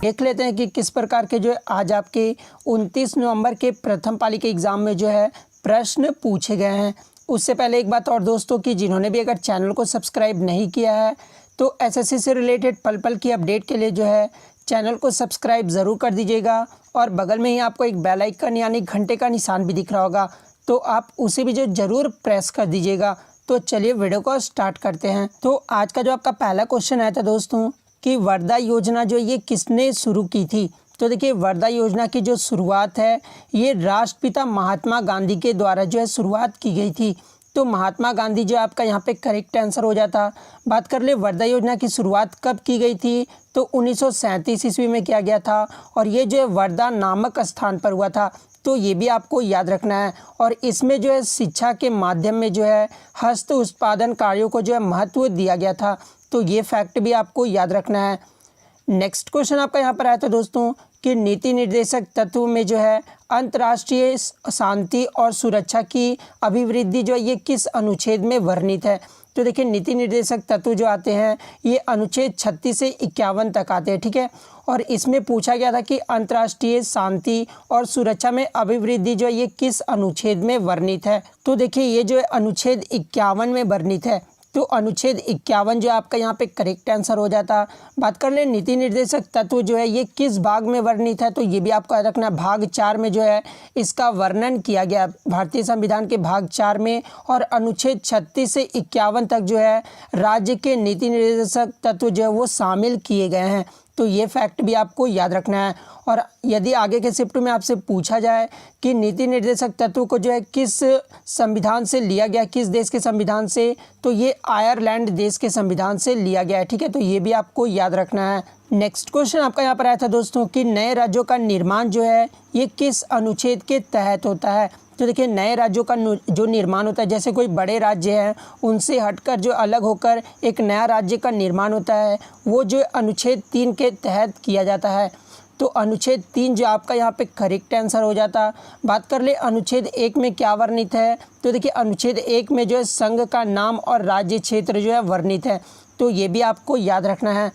देख लेते हैं कि किस प्रकार के जो है आज आपके 29 नवंबर के प्रथम पाली के एग्ज़ाम में जो है प्रश्न पूछे गए हैं। उससे पहले एक बात और दोस्तों कि जिन्होंने भी अगर चैनल को सब्सक्राइब नहीं किया है तो एसएससी से रिलेटेड पल पल की अपडेट के लिए जो है चैनल को सब्सक्राइब ज़रूर कर दीजिएगा और बगल में ही आपको एक बेल आइकन यानी घंटे का निशान भी दिख रहा होगा, तो आप उसे भी जो ज़रूर प्रेस कर दीजिएगा। तो चलिए वीडियो को स्टार्ट करते हैं। तो आज का जो आपका पहला क्वेश्चन आया था दोस्तों कि वर्धा योजना जो ये किसने शुरू की थी। तो देखिए वर्धा योजना की जो शुरुआत है ये राष्ट्रपिता महात्मा गांधी के द्वारा जो है शुरुआत की गई थी। तो महात्मा गांधी जो आपका यहाँ पे करेक्ट आंसर हो जाता। बात कर ले वर्धा योजना की शुरुआत कब की गई थी, तो 1937 ईस्वी में किया गया था और ये जो है वर्धा नामक स्थान पर हुआ था। तो ये भी आपको याद रखना है और इसमें जो है शिक्षा के माध्यम में जो है हस्त उत्पादन कार्यों को जो है महत्व दिया गया था। तो ये फैक्ट भी आपको याद रखना है। नेक्स्ट क्वेश्चन आपका यहाँ पर आया था दोस्तों कि नीति निर्देशक तत्व में जो है अंतर्राष्ट्रीय शांति और सुरक्षा की अभिवृद्धि जो है ये किस अनुच्छेद में वर्णित है। तो देखिए नीति निर्देशक तत्व जो आते हैं ये अनुच्छेद 36 से 51 तक आते हैं, ठीक है। और इसमें पूछा गया था कि अंतर्राष्ट्रीय शांति और सुरक्षा में अभिवृद्धि जो है ये किस अनुच्छेद में वर्णित है। तो देखिए ये जो है अनुच्छेद 51 में वर्णित है। तो अनुच्छेद 51 जो आपका यहाँ पे करेक्ट आंसर हो जाता। बात कर ले नीति निर्देशक तत्व जो है ये किस भाग में वर्णित है, तो ये भी आपको याद रखना। भाग 4 में जो है इसका वर्णन किया गया भारतीय संविधान के भाग 4 में और अनुच्छेद 36 से 51 तक जो है राज्य के नीति निर्देशक तत्व जो है वो शामिल किए गए हैं। तो ये फैक्ट भी आपको याद रखना है। और यदि आगे के शिफ्ट में आपसे पूछा जाए कि नीति निर्देशक तत्व को जो है किस संविधान से लिया गया, किस देश के संविधान से, तो ये आयरलैंड देश के संविधान से लिया गया है, ठीक है। तो ये भी आपको याद रखना है। नेक्स्ट क्वेश्चन आपका यहाँ पर आया था दोस्तों कि नए राज्यों का निर्माण जो है ये किस अनुच्छेद के तहत होता है। तो देखिए नए राज्यों का जो निर्माण होता है, जैसे कोई बड़े राज्य हैं उनसे हटकर जो अलग होकर एक नया राज्य का निर्माण होता है वो जो अनुच्छेद 3 के तहत किया जाता है। तो अनुच्छेद 3 जो आपका यहाँ पे करेक्ट आंसर हो जाता। बात कर ले अनुच्छेद 1 में क्या वर्णित है, तो देखिए अनुच्छेद 1 में जो है संघ का नाम और राज्य क्षेत्र जो है वर्णित है। तो ये भी आपको याद रखना है।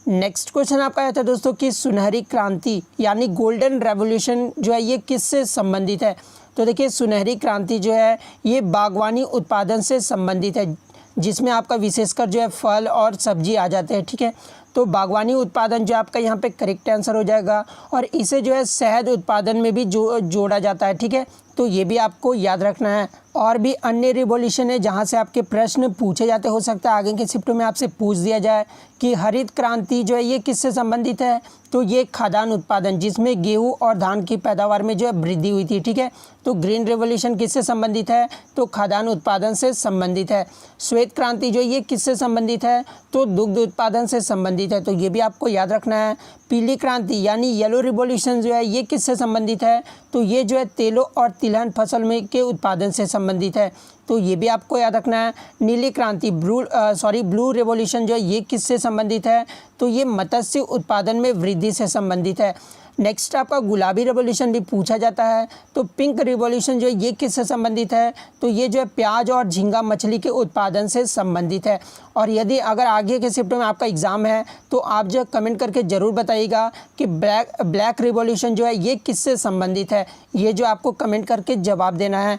नेक्स्ट क्वेश्चन आपका आया था दोस्तों कि सुनहरी क्रांति यानी गोल्डन रेवोल्यूशन जो है ये किससे संबंधित है। तो देखिए सुनहरी क्रांति जो है ये बागवानी उत्पादन से संबंधित है, जिसमें आपका विशेषकर जो है फल और सब्जी आ जाते हैं, ठीक है। तो बागवानी उत्पादन जो आपका यहाँ पे करेक्ट आंसर हो जाएगा और इसे जो है शहद उत्पादन में भी जोड़ा जाता है, ठीक है। तो ये भी आपको याद रखना है। और भी अन्य रिवॉल्यूशन है जहाँ से आपके प्रश्न पूछे जाते, हो सकता है आगे के शिफ्टों में आपसे पूछ दिया जाए कि हरित क्रांति जो है ये किससे संबंधित है। तो ये खाद्यान्न उत्पादन जिसमें गेहूँ और धान की पैदावार में जो है वृद्धि हुई थी, ठीक है। तो ग्रीन रेवोल्यूशन किससे संबंधित है, तो खाद्यान्न उत्पादन से संबंधित है। श्वेत क्रांति जो ये किससे संबंधित है, तो दुग्ध उत्पादन से संबंधित है। तो ये भी आपको याद रखना है। पीली क्रांति यानी येलो रिवॉल्यूशन जो है ये किससे संबंधित है, तो ये जो है तेलों और तिलहन फसल में के उत्पादन से संबंधित है। तो ये भी आपको याद रखना है। नीली क्रांति ब्लू रिवॉल्यूशन जो है ये किससे संबंधित है, तो ये मत्स्य उत्पादन में वृद्धि से संबंधित है। नेक्स्ट आपका गुलाबी रिवॉल्यूशन भी पूछा जाता है। तो पिंक रिवॉल्यूशन जो है ये किससे संबंधित है, तो ये जो है प्याज और झींगा मछली के उत्पादन से संबंधित है। और यदि अगर आगे के शिफ्ट में आपका एग्ज़ाम है तो आप जो कमेंट करके ज़रूर बताइएगा कि ब्लैक रिवॉल्यूशन जो है ये किससे संबंधित है। ये जो आपको कमेंट करके जवाब देना है।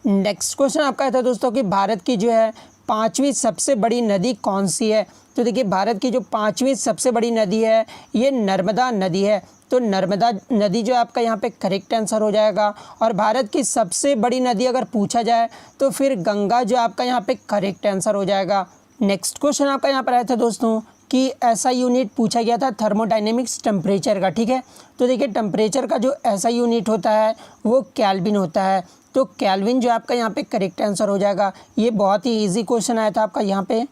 नेक्स्ट क्वेश्चन आपका था दोस्तों कि भारत की जो है 5वीं सबसे बड़ी नदी कौन सी है। तो देखिए भारत की जो 5वीं सबसे बड़ी नदी है ये नर्मदा नदी है। तो नर्मदा नदी जो आपका यहाँ पे करेक्ट आंसर हो जाएगा। और भारत की सबसे बड़ी नदी अगर पूछा जाए तो फिर गंगा जो आपका यहाँ पे करेक्ट आंसर हो जाएगा। नेक्स्ट क्वेश्चन आपका यहाँ पर आया था दोस्तों कि ऐसा यूनिट पूछा गया था थर्मोडायनेमिक्स टेम्परेचर का, ठीक है। तो देखिए टेम्परेचर का जो ऐसा यूनिट होता है वो केल्विन होता है। तो केल्विन जो आपका यहाँ पे करेक्ट आंसर हो जाएगा। ये बहुत ही इजी क्वेश्चन आया था आपका यहाँ पे।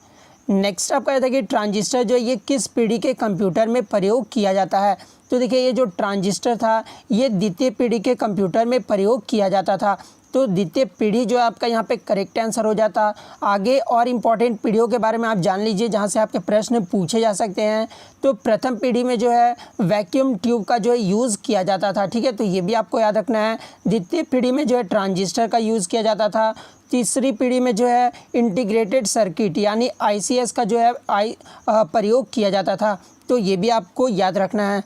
नेक्स्ट आपका आया था कि ट्रांजिस्टर जो ये किस पीढ़ी के कंप्यूटर में प्रयोग किया जाता है। तो देखिए ये जो ट्रांजिस्टर था ये द्वितीय पीढ़ी के कंप्यूटर में प्रयोग किया जाता था। तो द्वितीय पीढ़ी जो आपका यहाँ पे करेक्ट आंसर हो जाता। आगे और इम्पॉर्टेंट पीढ़ियों के बारे में आप जान लीजिए जहाँ से आपके प्रश्न पूछे जा सकते हैं। तो प्रथम पीढ़ी में जो है वैक्यूम ट्यूब का जो है यूज़ किया जाता था, ठीक है। तो ये भी आपको याद रखना है। द्वितीय पीढ़ी में जो है ट्रांजिस्टर का यूज़ किया जाता था। तीसरी पीढ़ी में जो है इंटीग्रेटेड सर्किट यानी ICS का जो है प्रयोग किया जाता था। तो ये भी आपको याद रखना है।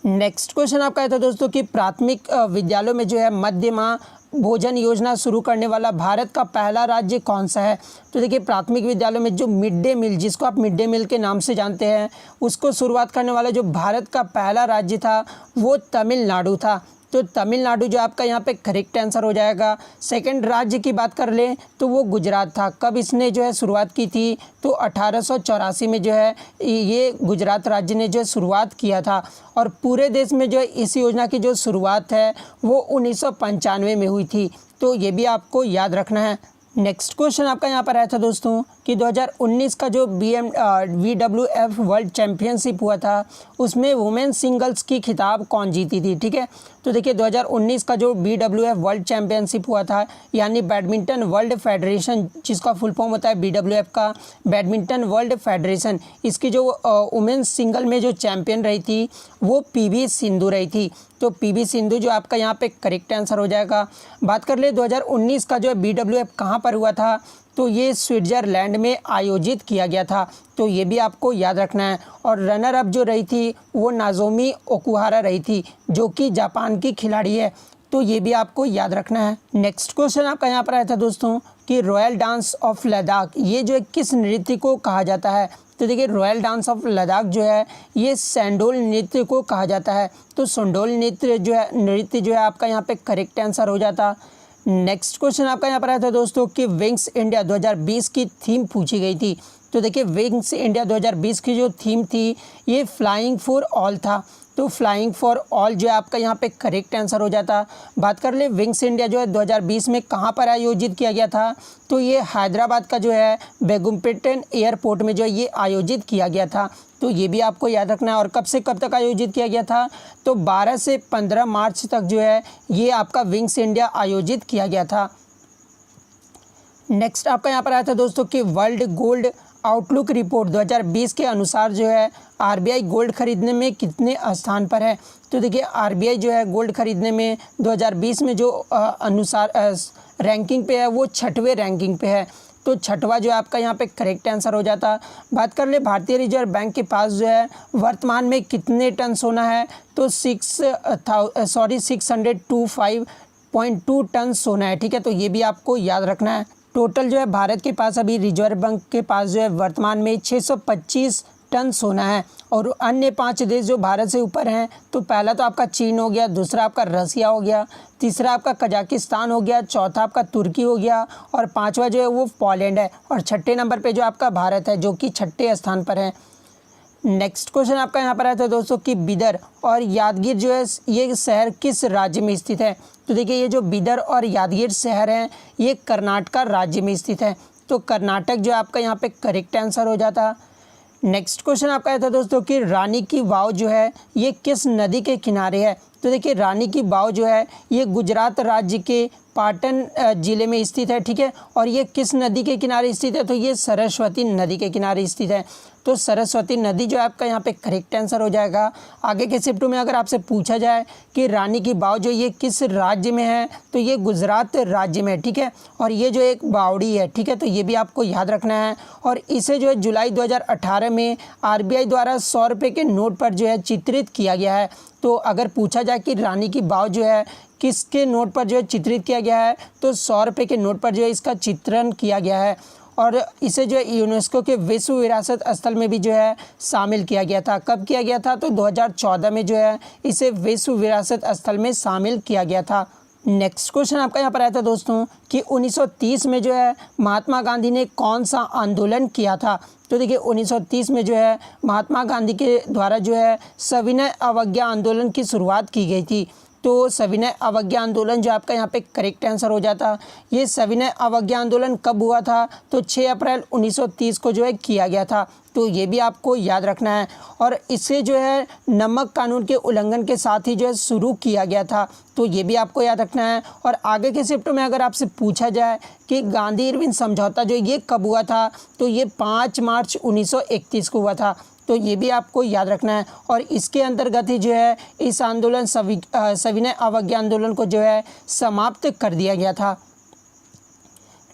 नेक्स्ट क्वेश्चन आपका है था दोस्तों कि प्राथमिक विद्यालयों में जो है मध्यमा भोजन योजना शुरू करने वाला भारत का पहला राज्य कौन सा है। तो देखिए प्राथमिक विद्यालयों में जो मिड डे मील, जिसको आप मिड डे मील के नाम से जानते हैं, उसको शुरुआत करने वाला जो भारत का पहला राज्य था वो तमिलनाडु था। तो तमिलनाडु जो आपका यहाँ पे करेक्ट आंसर हो जाएगा। सेकंड राज्य की बात कर लें तो वो गुजरात था। कब इसने जो है शुरुआत की थी, तो 1884 में जो है ये गुजरात राज्य ने जो है शुरुआत किया था। और पूरे देश में जो है इस योजना की जो शुरुआत है वो 1995 में हुई थी। तो ये भी आपको याद रखना है। नेक्स्ट क्वेश्चन आपका यहाँ पर आया था दोस्तों कि 2019 का जो WWF वर्ल्ड चैम्पियनशिप हुआ था उसमें वुमेन सिंगल्स की खिताब कौन जीती थी। ठीक है, तो देखिए 2019 का जो WWF वर्ल्ड चैम्पियनशिप हुआ था, यानी बैडमिंटन वर्ल्ड फेडरेशन, जिसका फुल फॉर्म होता है BWF का बैडमिंटन वर्ल्ड फेडरेशन, इसकी जो वुमेन सिंगल में जो चैम्पियन रही थी वो PV सिंधु रही थी। तो PV सिंधु जो आपका यहाँ पे करेक्ट आंसर हो जाएगा। बात कर ले 2019 का जो है BWF कहाँ पर हुआ था, तो ये स्विट्ज़रलैंड में आयोजित किया गया था। तो ये भी आपको याद रखना है। और रनर अप जो रही थी वो नाजोमी ओकुहारा रही थी, जो कि जापान की खिलाड़ी है। तो ये भी आपको याद रखना है। नेक्स्ट क्वेश्चन आपका यहाँ पर आया था दोस्तों कि रॉयल डांस ऑफ लद्दाख, ये जो है किस नृत्य को कहा जाता है। तो देखिए रॉयल डांस ऑफ लद्दाख जो है ये सेंडोल नृत्य को कहा जाता है। तो सेंडोल नृत्य जो है आपका यहाँ पे करेक्ट आंसर हो जाता। नेक्स्ट क्वेश्चन आपका यहाँ पर आया था दोस्तों कि विंग्स इंडिया 2020 की थीम पूछी गई थी। तो देखिए विंग्स इंडिया 2020 की जो थीम थी ये फ्लाइंग फॉर ऑल था। तो फ्लाइंग फॉर ऑल जो है आपका यहाँ पे करेक्ट आंसर हो जाता। बात कर ले विंग्स इंडिया जो है 2020 में कहाँ पर आयोजित किया गया था, तो ये हैदराबाद का जो है बेगुम्पेटन एयरपोर्ट में जो है ये आयोजित किया गया था। तो ये भी आपको याद रखना है। और कब से कब तक आयोजित किया गया था, तो 12 से 15 मार्च तक जो है ये आपका विंग्स इंडिया आयोजित किया गया था। नेक्स्ट आपका यहाँ पर आया था दोस्तों कि वर्ल्ड गोल्ड आउटलुक रिपोर्ट 2020 के अनुसार जो है RBI गोल्ड खरीदने में कितने स्थान पर है। तो देखिए RBI जो है गोल्ड खरीदने में 2020 में जो अनुसार रैंकिंग पे है वो 6वें रैंकिंग पे है। तो 6वां जो है आपका यहाँ पे करेक्ट आंसर हो जाता। बात कर ले भारतीय रिजर्व बैंक के पास जो है वर्तमान में कितने टन सोना है, तो 602.2 टन सोना है। ठीक है, तो ये भी आपको याद रखना है। टोटल जो है भारत के पास अभी रिजर्व बैंक के पास जो है वर्तमान में 625 टन सोना है। और अन्य 5 देश जो भारत से ऊपर हैं, तो पहला तो आपका चीन हो गया, दूसरा आपका रसिया हो गया, तीसरा आपका कजाकिस्तान हो गया, चौथा आपका तुर्की हो गया और 5वां जो है वो पोलैंड है। और 6ठे नंबर पे जो आपका भारत है, जो कि 6ठे स्थान पर है। नेक्स्ट क्वेश्चन आपका यहाँ पर आया था दोस्तों कि बिदर और यादगीर जो है ये शहर किस राज्य में स्थित है। तो देखिए ये जो बिदर और यादगीर शहर हैं ये कर्नाटक राज्य में स्थित है। तो कर्नाटक जो आपका यहाँ पे करेक्ट आंसर हो जाता। नेक्स्ट क्वेश्चन आपका आया था दोस्तों कि रानी की वाव जो है ये किस नदी के किनारे है। तो देखिए रानी की वाव जो है ये गुजरात राज्य के पाटन ज़िले में स्थित है। ठीक है, और ये किस नदी के किनारे स्थित है, तो ये सरस्वती नदी के किनारे स्थित है। तो सरस्वती नदी जो है आपका यहाँ पे करेक्ट आंसर हो जाएगा। आगे के शिफ्ट में अगर आपसे पूछा जाए कि रानी की वाव जो ये किस राज्य में है, तो ये गुजरात राज्य में है। ठीक है, और ये जो एक बावड़ी है, ठीक है, तो ये भी आपको याद रखना है। और इसे जो है जुलाई 2018 में RBI द्वारा 100 रुपये के नोट पर जो है चित्रित किया गया है। तो अगर पूछा जाए कि रानी की वाव जो है किसके नोट पर जो है चित्रित किया गया है, तो 100 रुपये के नोट पर जो है इसका चित्रण किया गया है। और इसे जो है यूनेस्को के विश्व विरासत स्थल में भी जो है शामिल किया गया था। कब किया गया था, तो 2014 में जो है इसे विश्व विरासत स्थल में शामिल किया गया था। नेक्स्ट क्वेश्चन आपका यहाँ पर आया था दोस्तों कि 1930 में जो है महात्मा गांधी ने कौन सा आंदोलन किया था। तो देखिए 1930 में जो है महात्मा गांधी के द्वारा जो है सविनय अवज्ञा आंदोलन की शुरुआत की गई थी। तो सविनय अवज्ञा आंदोलन जो आपका यहाँ पे करेक्ट आंसर हो जाता। ये सविनय अवज्ञा आंदोलन कब हुआ था, तो 6 अप्रैल 1930 को जो है किया गया था। तो ये भी आपको याद रखना है। और इसे जो है नमक कानून के उल्लंघन के साथ ही जो है शुरू किया गया था। तो ये भी आपको याद रखना है। और आगे के शिफ्ट में अगर आपसे पूछा जाए कि गांधी इरविन समझौता जो ये कब हुआ था, तो ये 5 मार्च 1931 को हुआ था। तो ये भी आपको याद रखना है। और इसके अंतर्गत ही जो है इस आंदोलन सविनय अवज्ञा आंदोलन को जो है समाप्त कर दिया गया था।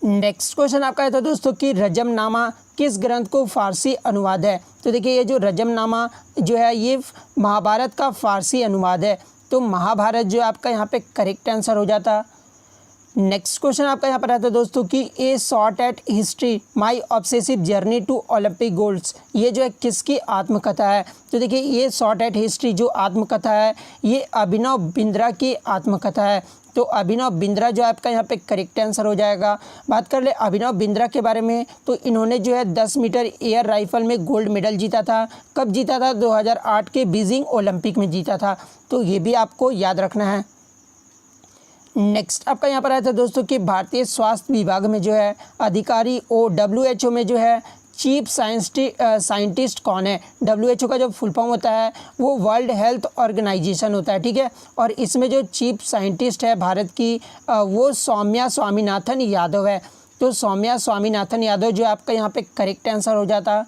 नेक्स्ट क्वेश्चन आपका है तो दोस्तों कि रजमनामा किस ग्रंथ को फारसी अनुवाद है? तो देखिए ये जो रजमनामा जो है ये महाभारत का फारसी अनुवाद है, तो महाभारत जो आपका यहाँ पे करेक्ट आंसर हो जाता। नेक्स्ट क्वेश्चन आपका यहाँ पर आता है दोस्तों कि a shot at history my obsessive journey to Olympic golds, ये जो है किसकी आत्मकथा है? तो देखिए ये शॉट एट हिस्ट्री जो आत्मकथा है ये अभिनव बिंद्रा की आत्मकथा है, तो अभिनव बिंद्रा जो आपका यहाँ पे करेक्ट आंसर हो जाएगा। बात कर ले अभिनव बिंद्रा के बारे में, तो इन्होंने जो है 10 मीटर एयर राइफल में गोल्ड मेडल जीता था। कब जीता था? 2008 के बीजिंग ओलंपिक में जीता था, तो ये भी आपको याद रखना है। नेक्स्ट आपका यहाँ पर आया था दोस्तों कि भारतीय स्वास्थ्य विभाग में जो है अधिकारी WHO में जो है चीफ साइंटिस्ट कौन है? WHO का जो फुल फॉर्म होता है वो वर्ल्ड हेल्थ ऑर्गेनाइजेशन होता है, ठीक है। और इसमें जो चीफ साइंटिस्ट है भारत की वो सौम्या स्वामीनाथन यादव है, तो सौम्या स्वामीनाथन यादव जो आपका यहाँ पे करेक्ट आंसर हो जाता।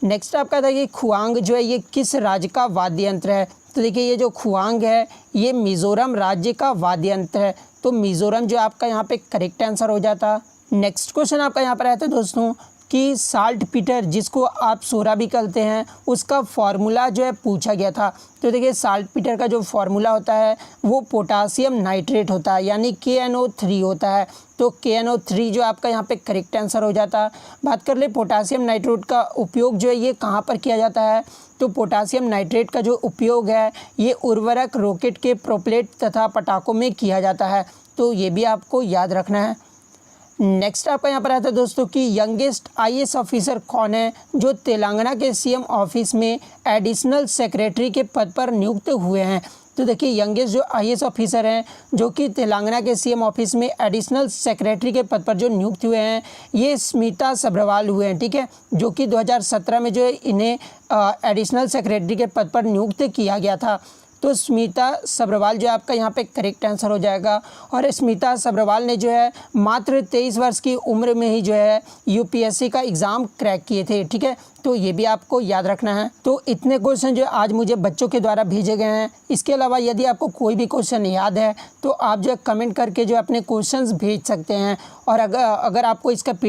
नेक्स्ट आपका था कि खुआंग जो है ये किस राज्य का वाद्य यंत्र है? तो देखिए ये जो खुआंग है ये मिज़ोरम राज्य का वाद्य यंत्र है, तो मिज़ोरम जो आपका यहाँ पे करेक्ट आंसर हो जाता। नेक्स्ट क्वेश्चन आपका यहाँ पर आता है दोस्तों कि साल्ट पीटर जिसको आप सोरा भी कहते हैं उसका फार्मूला जो है पूछा गया था। तो देखिए साल्ट पीटर का जो फार्मूला होता है वो पोटासियम नाइट्रेट होता है, यानी KNO3 होता है, तो KNO3 जो आपका यहाँ पे करेक्ट आंसर हो जाता। बात कर ले पोटासियम नाइट्रेट का उपयोग जो है ये कहाँ पर किया जाता है? तो पोटासियम नाइट्रेट का जो उपयोग है ये उर्वरक, रॉकेट के प्रोपेलेट तथा पटाखों में किया जाता है, तो ये भी आपको याद रखना है। नेक्स्ट आपका यहाँ पर आता है दोस्तों कि यंगेस्ट IAS ऑफिसर कौन है जो तेलंगाना के CM ऑफिस में एडिशनल सेक्रेटरी के पद पर नियुक्त हुए हैं? तो देखिए यंगेस्ट जो IAS ऑफिसर हैं जो कि तेलंगाना के CM ऑफिस में एडिशनल सेक्रेटरी के पद पर जो नियुक्त हुए हैं ये स्मिता सब्रवाल हुए हैं, ठीक है, जो कि 2017 में जो है इन्हें एडिशनल सेक्रेटरी के पद पर नियुक्त किया गया था, तो स्मिता सब्रवाल जो आपका यहाँ पे करेक्ट आंसर हो जाएगा। और स्मिता सब्रवाल ने जो है मात्र 23 वर्ष की उम्र में ही जो है UPSC का एग्ज़ाम क्रैक किए थे, ठीक है, तो ये भी आपको याद रखना है। तो इतने क्वेश्चन जो आज मुझे बच्चों के द्वारा भेजे गए हैं, इसके अलावा यदि आपको कोई भी क्वेश्चन याद है तो आप जो है कमेंट करके जो अपने क्वेश्चंस भेज सकते हैं। और अगर आपको इसका